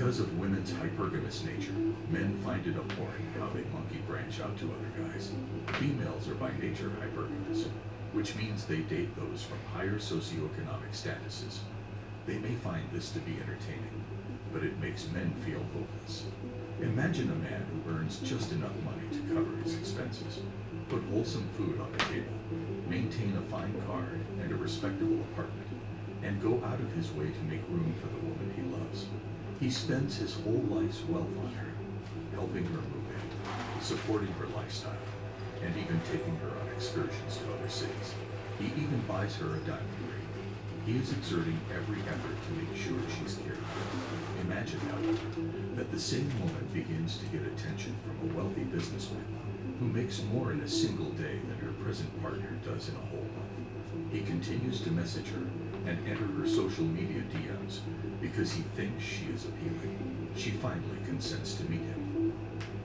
Because of women's hypergamous nature, men find it abhorrent how they monkey branch out to other guys. Females are by nature hypergamous, which means they date those from higher socioeconomic statuses. They may find this to be entertaining, but it makes men feel hopeless. Imagine a man who earns just enough money to cover his expenses, put wholesome food on the table, maintain a fine car and a respectable apartment, and go out of his way to make room for the woman he loves. He spends his whole life's wealth on her, helping her move in, supporting her lifestyle, and even taking her on excursions to other cities. He even buys her a diamond ring. He is exerting every effort to make sure she's cared for. Imagine, however, that the same woman begins to get attention from a wealthy businessman who makes more in a single day than her present partner does in a whole month. He continues to message her and enter her social media DMs because he thinks she is appealing. She finally consents to meet him,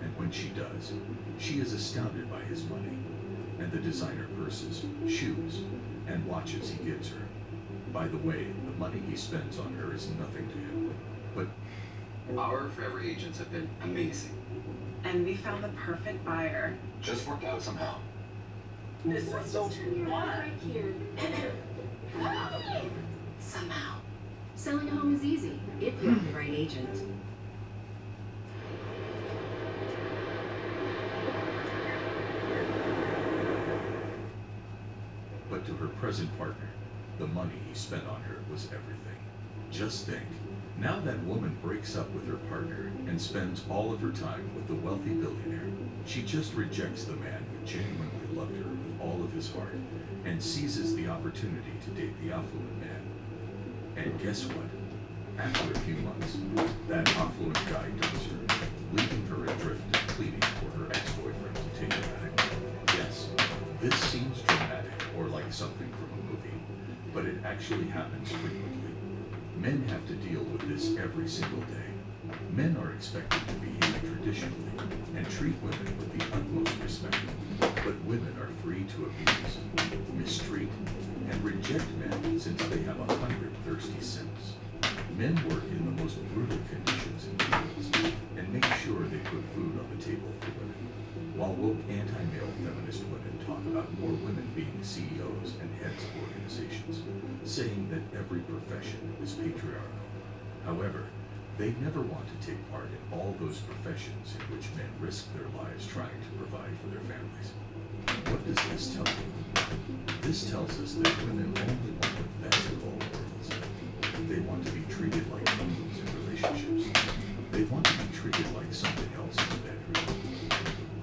and when she does, she is astounded by his money and the designer purses, shoes, and watches he gives her. By the way, the money he spends on her is nothing to him, but our forever agents have been amazing. And we found the perfect buyer. Just worked out somehow. This is so fun. Right here. Somehow. Selling a home is easy if you have the right agent. But to her present partner, the money he spent on her was everything. Just think, now that woman breaks up with her partner and spends all of her time with the wealthy billionaire, she just rejects the man who genuinely loved her with all of his heart and seizes the opportunity to date the affluent man. And guess what? After a few months, that affluent guy dumps her, leaving her adrift and pleading for her ex-boyfriend to take her back. Yes, this seems dramatic or like something from a movie, but it actually happens frequently. Men have to deal with this every single day. Men are expected to behave traditionally and treat women with the utmost respect, but women are free to abuse, mistreat, and reject men since they have 100 thirsty simps. Men work in the most brutal conditions in fields and make sure they put food on the table for women, while woke anti-male feminist women talk about more women being CEOs and heads of organizations, saying that every profession is patriarchal. However, they never want to take part in all those professions in which men risk their lives trying to provide for their families. What does this tell you? This tells us that women only want the best of all worlds. They want to be treated like queens in relationships. They want to be treated like something else in the bedroom.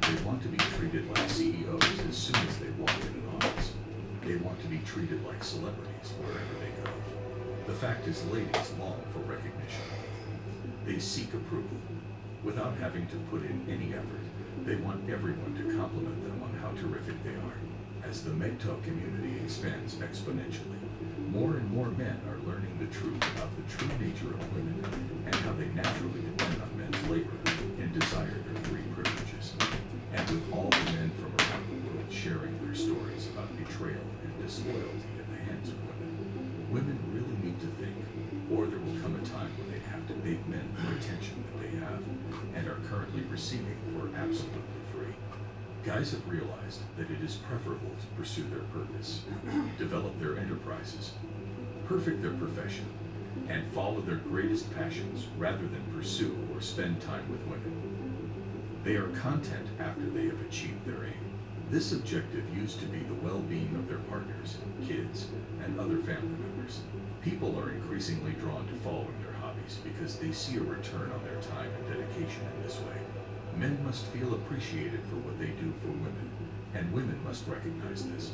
They want to be treated like CEOs as soon as they walk in an office. They want to be treated like celebrities wherever they go. The fact is, ladies long for recognition. They seek approval. Without having to put in any effort, they want everyone to compliment them on how terrific they are. As the MGTOW community expands exponentially, more and more men are learning the truth about the true nature of women and how they naturally depend on men's labor and desire their free privileges. And with all the men from around the world sharing their stories about betrayal and disloyalty in the hands of women, women really need to think, or there will come a time when they have to beg men for attention that they have and are currently receiving for absolutely free. Guys have realized that it is preferable to pursue their purpose, develop their enterprises, perfect their profession, and follow their greatest passions rather than pursue or spend time with women. They are content after they have achieved their aim. This objective used to be the well-being of their partners, kids, and other family members. People are increasingly drawn to following their hobbies because they see a return on their time and dedication in this way. Men must feel appreciated for what they do for women, and women must recognize this.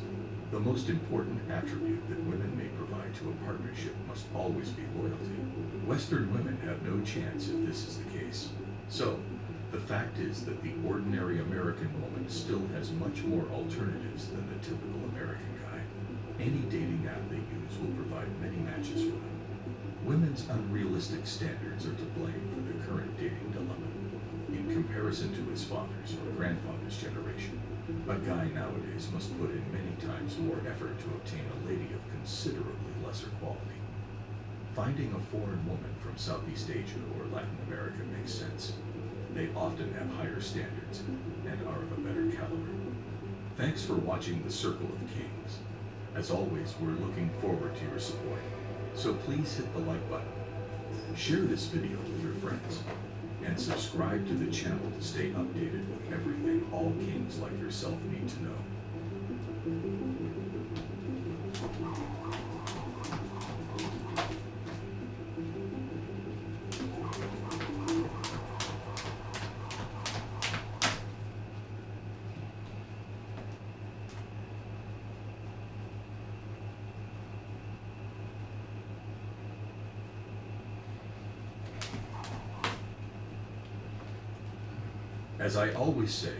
The most important attribute that women may provide to a partnership must always be loyalty. Western women have no chance if this is the case. So, the fact is that the ordinary American woman still has much more alternatives than the typical American guy. Any dating app they use will provide many matches for them. Women's unrealistic standards are to blame for the current dating dilemma. In comparison to his father's or grandfather's generation, a guy nowadays must put in many times more effort to obtain a lady of considerably lesser quality. Finding a foreign woman from Southeast Asia or Latin America makes sense. They often have higher standards and are of a better caliber. Thanks for watching The Circle of Kings. As always, we're looking forward to your support, so please hit the like button, share this video with your friends, and subscribe to the channel to stay updated with everything all kings like yourself need to know. As I always say,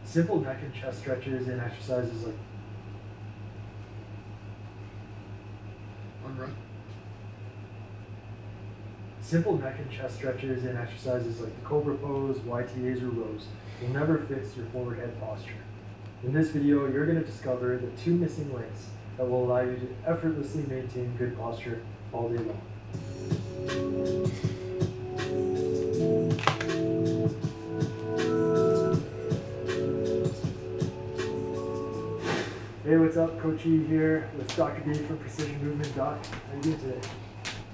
simple neck and chest stretches and exercises like simple neck and chest stretches and exercises like the Cobra pose, YTAs, or rows will never fix your forward head posture. In this video, you're going to discover the 2 missing links that will allow you to effortlessly maintain good posture all day long. Hey, what's up? Coach E here with Dr. B from Precision Movement. Doc, how are you doing today?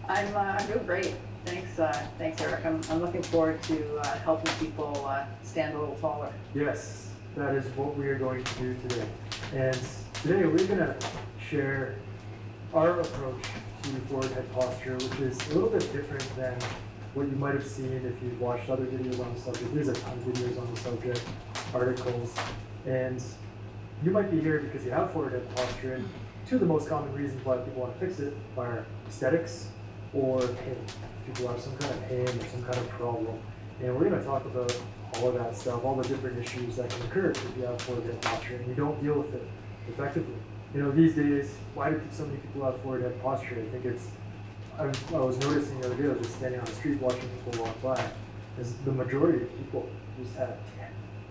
I'm doing great. Thanks, Eric. I'm looking forward to helping people stand a little taller. Yes, that is what we are going to do today. And today we're going to share our approach to forward head posture, which is a little bit different than what you might have seen if you've watched other videos on the subject. There's a ton of videos on the subject, articles, and you might be here because you have forward head posture, and 2 of the most common reasons why people want to fix it are aesthetics or pain. People have some kind of pain or some kind of problem. And we're going to talk about all of that stuff, all the different issues that can occur if you have forward head posture and you don't deal with it effectively. You know, these days, why do so many people have forward head posture? I think it's, I was noticing the other day, I was just standing on the street watching people walk by, is the majority of people just have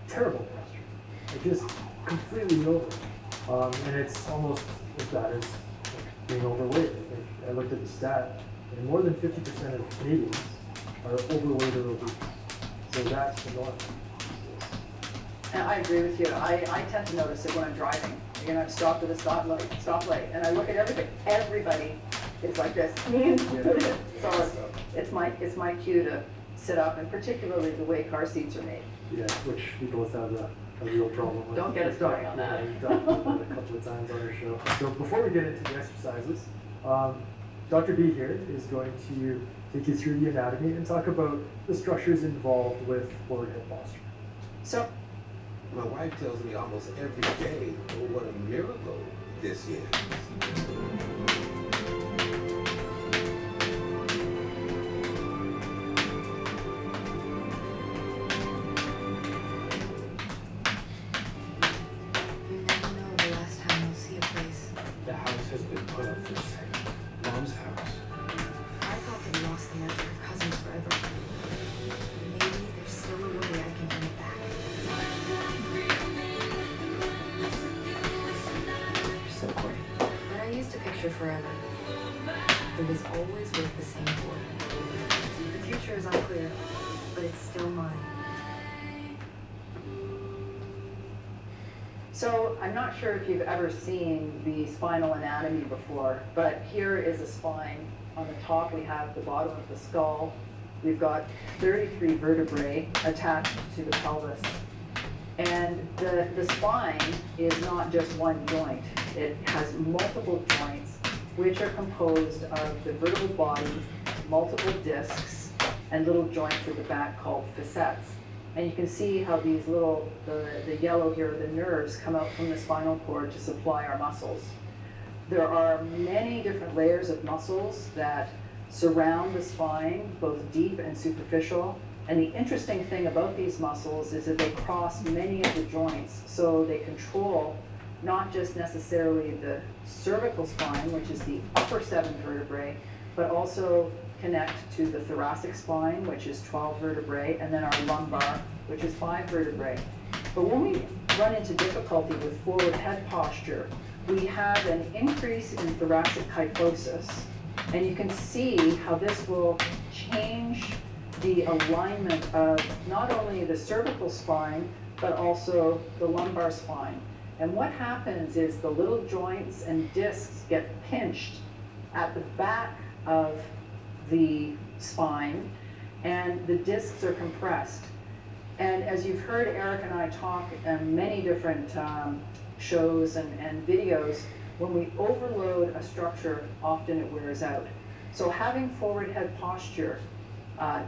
terrible posture. Like just completely over. And it's almost as bad as being overweight. I think I looked at the stat, and more than 50% of Canadians are overweight or obese. So that's the norm. And I agree with you. I tend to notice it when I'm driving. You're gonna stop at a stoplight, and I look at everything. Everybody is like this. So it's my cue to sit up, and particularly the way car seats are made. Yeah, which we both have a real problem with. Don't get us started on that. We've talked about it a couple of times on our show. So before we get into the exercises, Dr. B here is going to take you through the anatomy and talk about the structures involved with forward head posture. So, my wife tells me almost every day, oh, what a miracle this is. You never know the last time you'll see a place. The house has been put up for sale. Mom's house. I thought they lost them after her cousins forever. Maybe there's still a way I can bring it back. You're so corny. But I used to picture forever. It was always with the same boy. The future is unclear, but it's still mine. So I'm not sure if you've ever seen the spinal anatomy before, but here is a spine. On the top we have the bottom of the skull. We've got 33 vertebrae attached to the pelvis. And the spine is not just one joint. It has multiple joints which are composed of the vertebral body, multiple discs, and little joints at the back called facets. And you can see how these little, the yellow here, the nerves come out from the spinal cord to supply our muscles. There are many different layers of muscles that surround the spine, both deep and superficial. And the interesting thing about these muscles is that they cross many of the joints, so they control not just necessarily the cervical spine, which is the upper 7 vertebrae, but also connect to the thoracic spine, which is 12 vertebrae, and then our lumbar, which is 5 vertebrae. But when we run into difficulty with forward head posture, we have an increase in thoracic kyphosis, and you can see how this will change the alignment of not only the cervical spine, but also the lumbar spine. And what happens is the little joints and discs get pinched at the back of the spine, and the discs are compressed. And as you've heard Eric and I talk in many different shows and videos, when we overload a structure, often it wears out. So having forward head posture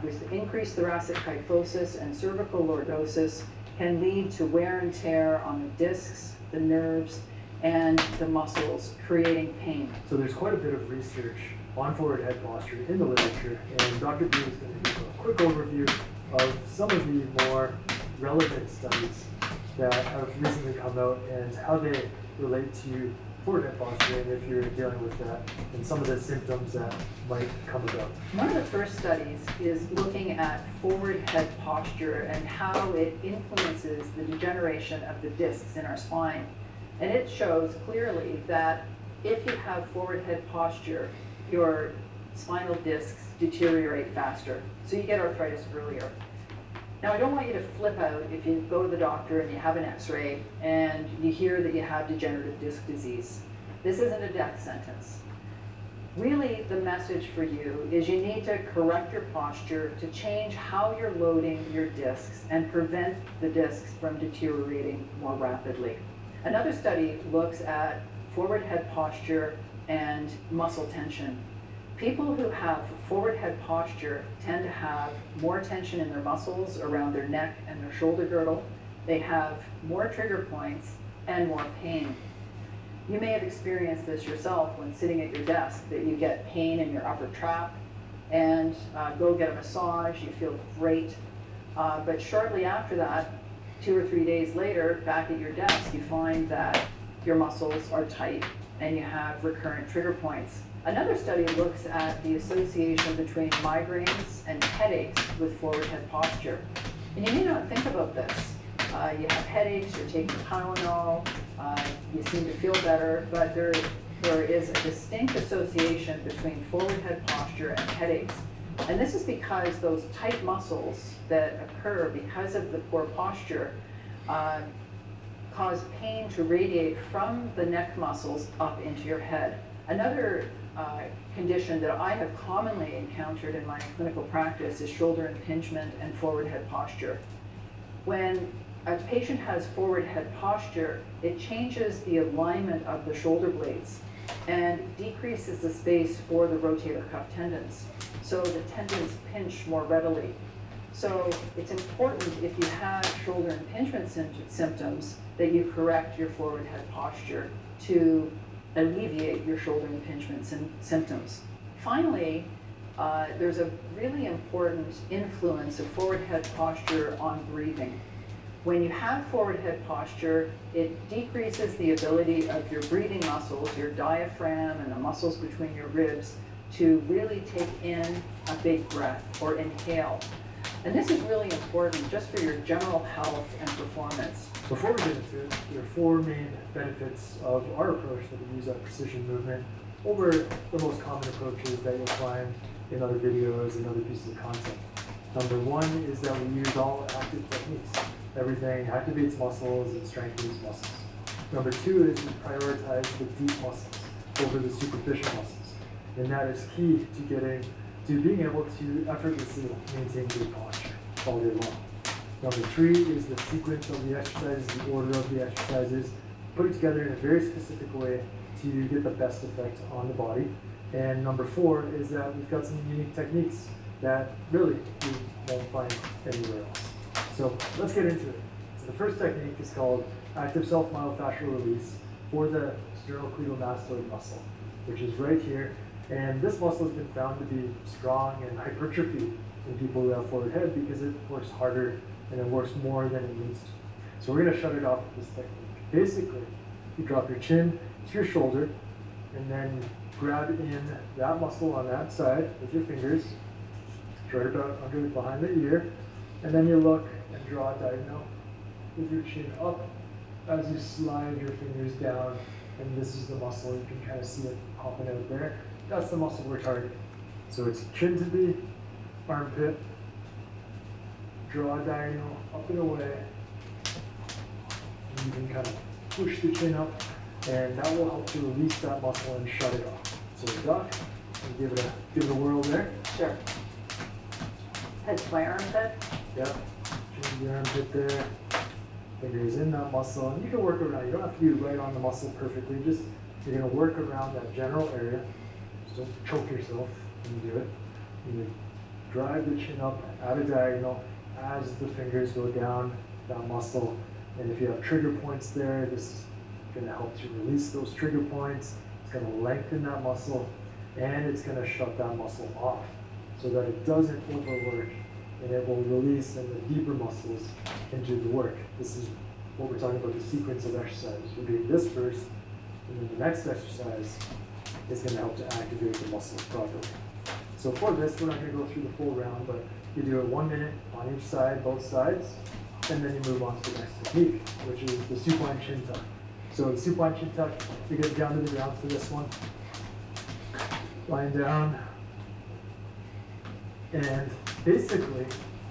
with increased thoracic kyphosis and cervical lordosis can lead to wear and tear on the discs, the nerves, and the muscles, creating pain. So there's quite a bit of research on forward head posture in the literature, and Dr. B is going to give a quick overview of some of the more relevant studies that have recently come out and how they relate to forward head posture, and if you're dealing with that, and some of the symptoms that might come about. One of the first studies is looking at forward head posture and how it influences the degeneration of the discs in our spine. And it shows clearly that if you have forward head posture, your spinal discs deteriorate faster, so you get arthritis earlier. Now, I don't want you to flip out if you go to the doctor and you have an x-ray and you hear that you have degenerative disc disease. This isn't a death sentence. Really, the message for you is you need to correct your posture to change how you're loading your discs and prevent the discs from deteriorating more rapidly. Another study looks at forward head posture and muscle tension. People who have forward head posture tend to have more tension in their muscles around their neck and their shoulder girdle. They have more trigger points and more pain. You may have experienced this yourself when sitting at your desk, that you get pain in your upper trap, and go get a massage, you feel great. But shortly after that, 2 or 3 days later, back at your desk, you find that your muscles are tight and you have recurrent trigger points. Another study looks at the association between migraines and headaches with forward head posture. And you may not think about this. You have headaches, you're taking Tylenol, you seem to feel better, but there is a distinct association between forward head posture and headaches. And this is because those tight muscles that occur because of the poor posture cause pain to radiate from the neck muscles up into your head. Another condition that I have commonly encountered in my clinical practice is shoulder impingement and forward head posture. When a patient has forward head posture, it changes the alignment of the shoulder blades and decreases the space for the rotator cuff tendons. So the tendons pinch more readily. So it's important, if you have shoulder impingement symptoms, that you correct your forward head posture to alleviate your shoulder impingement symptoms. Finally, there's a really important influence of forward head posture on breathing. When you have forward head posture, it decreases the ability of your breathing muscles, your diaphragm and the muscles between your ribs, to really take in a big breath or inhale. And this is really important just for your general health and performance. Before we get into it, there are 4 main benefits of our approach that we use at Precision Movement over the most common approaches that you'll find in other videos and other pieces of content. Number 1 is that we use all active techniques. Everything activates muscles and strengthens muscles. Number 2 is we prioritize the deep muscles over the superficial muscles. And that is key to being able to effortlessly maintain good posture all day long. Number 3 is the sequence of the exercises, the order of the exercises, put it together in a very specific way to get the best effect on the body. And number 4 is that we've got some unique techniques that really you won't find anywhere else. So let's get into it. So the first technique is called active self-myofascial release for the sternocleidomastoid muscle, which is right here. And this muscle has been found to be strong and hypertrophy in people who have forward head because it works harder and it works more than it needs to. So we're going to shut it off with this technique. Basically, you drop your chin to your shoulder and then grab in that muscle on that side with your fingers, right about under behind the ear, and then you look and draw a diagonal with your chin up as you slide your fingers down, and this is the muscle. You can kind of see it popping out there. That's the muscle we're targeting. So it's chin to the armpit, draw a diagonal up and away, and you can kind of push the chin up, and that will help to release that muscle and shut it off. So duck, and give it a whirl there. Sure. Head to my armpit. Yeah, chin to the armpit there. Fingers in that muscle, and you can work around. You don't have to be right on the muscle perfectly. Just you're gonna work around that general area. Just don't choke yourself when you do it. You drive the chin up at a diagonal as the fingers go down that muscle. And if you have trigger points there, this is gonna help to release those trigger points. It's gonna lengthen that muscle, and it's gonna shut that muscle off so that it doesn't overwork, and it will release, and the deeper muscles can do the work. This is what we're talking about, the sequence of exercises. We're doing this first, and then the next exercise is going to help to activate the muscles properly. So for this, we're not going to go through the full round, but you do it 1 minute on each side, both sides, and then you move on to the next technique, which is the supine chin tuck. So the supine chin tuck, you get down to the ground for this one, lying down, and basically,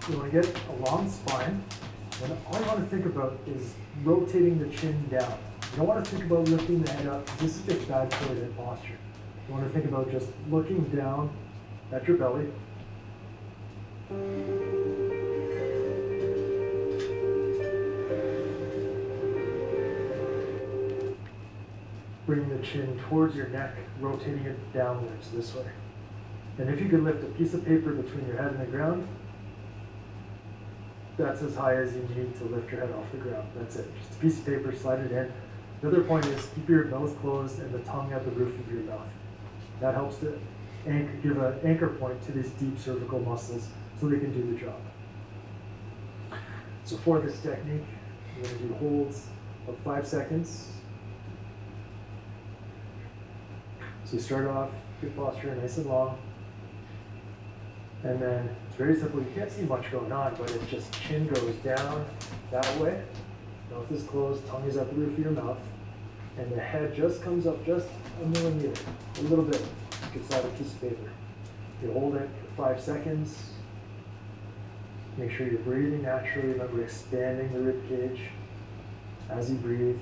you want to get a long spine, and all you want to think about is rotating the chin down. You don't want to think about lifting the head up, this is just bad forward head posture. You want to think about just looking down at your belly. Bring the chin towards your neck, rotating it downwards this way. And if you could lift a piece of paper between your head and the ground, that's as high as you need to lift your head off the ground. That's it. Just a piece of paper, slide it in. The other point is keep your mouth closed and the tongue at the roof of your mouth. That helps to give an anchor point to these deep cervical muscles so they can do the job. So for this technique, we're going to do holds of 5 seconds. So you start off, good posture, nice and long. And then it's very simple. You can't see much going on, but it's just chin goes down that way. Mouth is closed, tongue is at the roof of your mouth. And the head just comes up just a millimeter, a little bit. You can slide a piece of paper. You hold it for 5 seconds. Make sure you're breathing naturally. Remember expanding the rib cage as you breathe,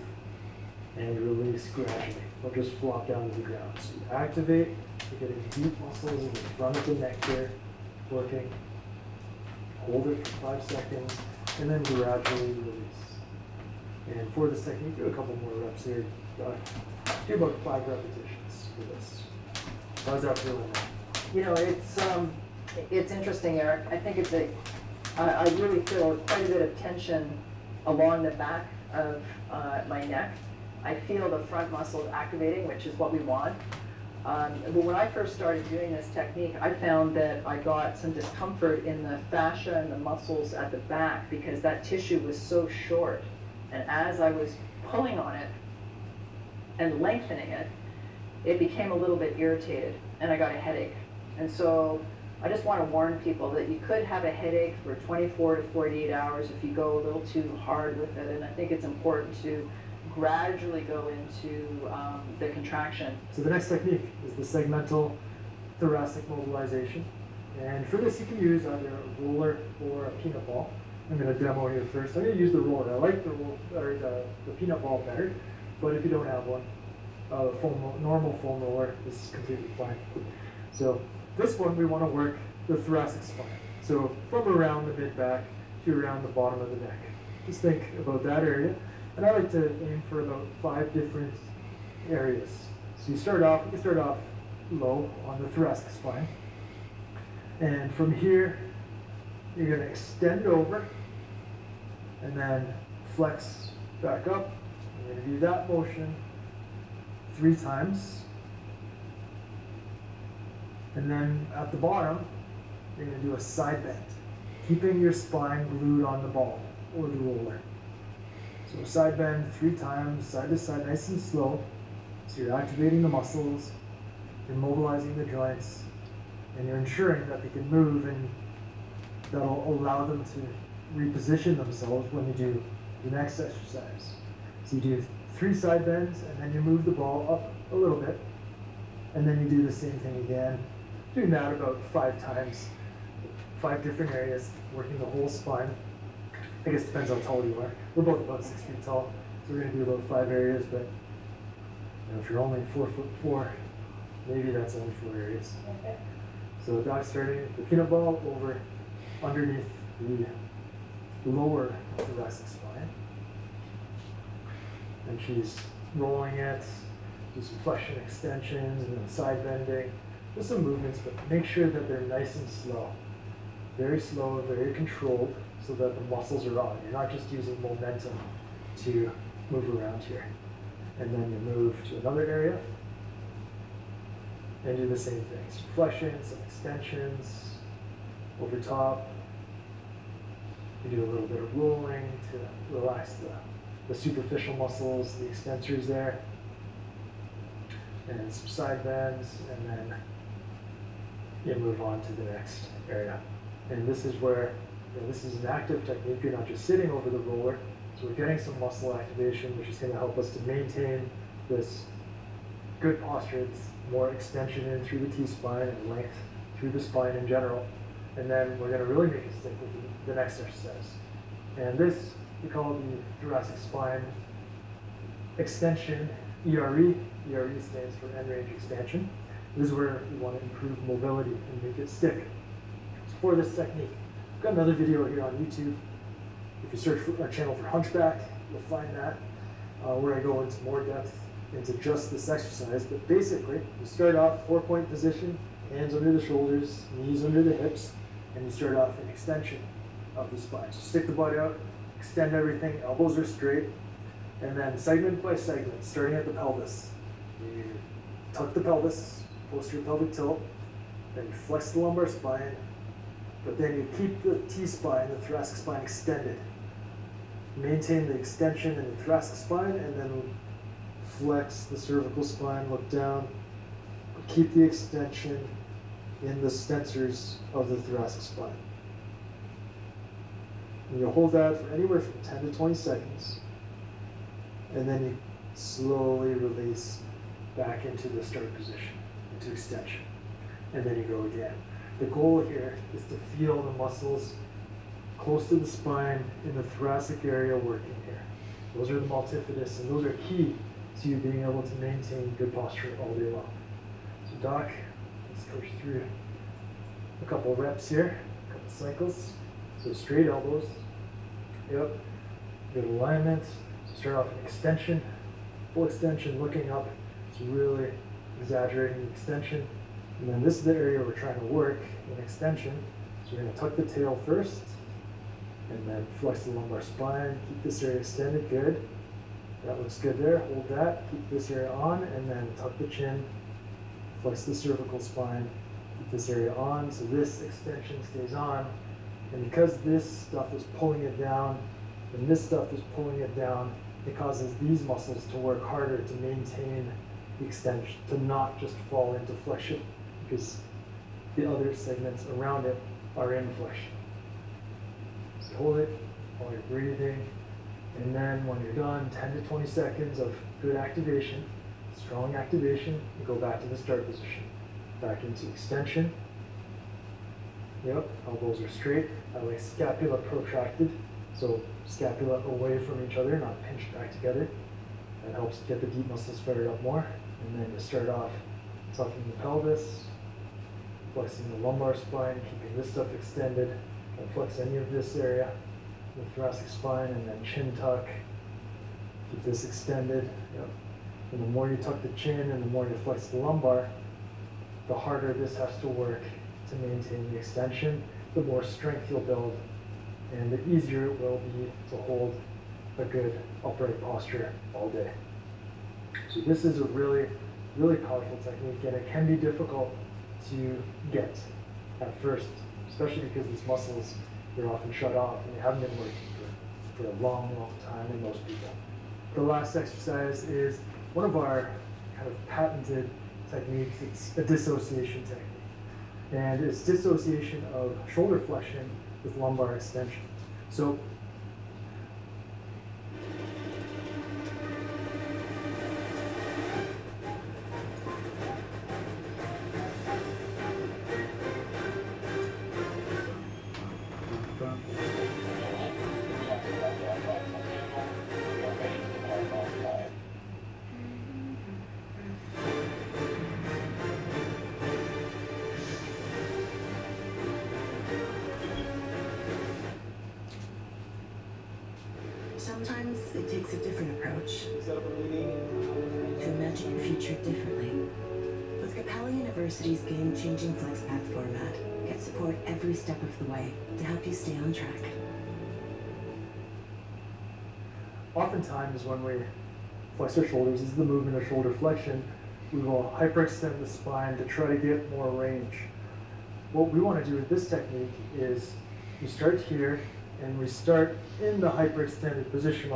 and release gradually. Don't just flop down to the ground. So you activate, you're getting deep muscles in the front of the neck here, working. Hold it for 5 seconds, and then gradually release. And for this technique, do a couple more reps here. Do about 5 repetitions for this. How's that feeling? You know, it's interesting, Eric. I think I really feel quite a bit of tension along the back of my neck. I feel the front muscles activating, which is what we want. But when I first started doing this technique, I found that I got some discomfort in the fascia and the muscles at the back because that tissue was so short. And as I was pulling on it and lengthening it, it became a little bit irritated and I got a headache. And so I just want to warn people that you could have a headache for 24 to 48 hours if you go a little too hard with it. And I think it's important to gradually go into the contraction. So the next technique is the segmental thoracic mobilization. And for this you can use either a roller or a peanut ball. I'm going to demo here first. I'm going to use the roller. I like the peanut ball better, but if you don't have one, normal foam roller is completely fine. So this one we want to work the thoracic spine. So from around the mid-back to around the bottom of the neck. Just think about that area. And I like to aim for about 5 different areas. So you can start off low on the thoracic spine. And from here, you're going to extend it over and then flex back up. You're going to do that motion 3 times. And then at the bottom, you're going to do a side bend, keeping your spine glued on the ball or the roller. So side bend 3 times, side to side, nice and slow. So you're activating the muscles, you're mobilizing the joints, and you're ensuring that they can move, and that'll allow them to reposition themselves when you do the next exercise. So you do 3 side bends, and then you move the ball up a little bit, and then you do the same thing again, doing that about 5 times, 5 different areas, working the whole spine. I guess it depends how tall you are. We're both about 6 feet tall, so we're going to do about 5 areas, but you know, if you're only 4'4", maybe that's only 4 areas. So the dog's starting the peanut ball over underneath the lower thoracic spine. And she's rolling it, do some flexion extensions and then side bending. Just some movements, but make sure that they're nice and slow. Very slow, very controlled, so that the muscles are on. You're not just using momentum to move around here. And then you move to another area and do the same thing. Some flexions, some extensions, over top. You do a little bit of rolling to relax the superficial muscles, the extensors there. And some side bends, and then you move on to the next area. And this is where, you know, this is an active technique. You're not just sitting over the roller. So we're getting some muscle activation, which is going to help us to maintain this good posture. It's more extension in through the T-spine and length through the spine in general. And then we're going to really make it stick with the next exercise. And this, we call the thoracic spine extension, ERE. ERE stands for end range expansion. This is where we want to improve mobility and make it stick. So for this technique, I've got another video here on YouTube. If you search for our channel for Hunchback, you'll find that, where I go into more depth into just this exercise. But basically, you start off 4-point position, hands under the shoulders, knees under the hips, and you start off in extension of the spine. So stick the butt out, extend everything, elbows are straight, and then segment by segment, starting at the pelvis. You tuck the pelvis, posterior pelvic tilt, then you flex the lumbar spine, but then you keep the T-spine, the thoracic spine, extended. Maintain the extension in the thoracic spine, and then flex the cervical spine, look down, keep the extension in the extensors of the thoracic spine. And you hold that for anywhere from 10 to 20 seconds, and then you slowly release back into the start position, into extension, and then you go again. The goal here is to feel the muscles close to the spine in the thoracic area working here. Those are the multifidus, and those are key to you being able to maintain good posture all day long. So Doc, let's coach through a couple reps here, a couple cycles. So straight elbows, yep, good alignment. So start off in extension, full extension, looking up. So really exaggerating the extension. And then this is the area we're trying to work in extension. So we're going to tuck the tail first, and then flex the lumbar spine. Keep this area extended, good. That looks good there, hold that, keep this area on, and then tuck the chin, flex the cervical spine, keep this area on, so this extension stays on. And because this stuff is pulling it down, and this stuff is pulling it down, it causes these muscles to work harder to maintain the extension, to not just fall into flexion, because the other segments around it are in flexion. So hold it while you're breathing, and then when you're done, 10 to 20 seconds of good activation, strong activation, you go back to the start position, back into extension. Yep, elbows are straight. I like scapula protracted, so scapula away from each other, not pinched back together. That helps get the deep muscles fired up more. And then you start off tucking the pelvis, flexing the lumbar spine, keeping this stuff extended. Don't flex any of this area, the thoracic spine, and then chin tuck. Keep this extended. Yep. And the more you tuck the chin and the more you flex the lumbar, the harder this has to work to maintain the extension, the more strength you'll build, and the easier it will be to hold a good upright posture all day. So this is a really, really powerful technique, and it can be difficult to get at first, especially because these muscles, they're often shut off and they haven't been working for a long, long time in most people. The last exercise is one of our kind of patented techniques. It's a dissociation technique. And it's dissociation of shoulder flexion with lumbar extension. So Sometimes it takes a different approach to imagine your future differently. With Capella University's game-changing FlexPath format, get support every step of the way to help you stay on track. oftentimes when we flex our shoulders, this is the movement of shoulder flexion, we will hyperextend the spine to try to get more range. What we want to do with this technique is we start here and we start in the hyperextended position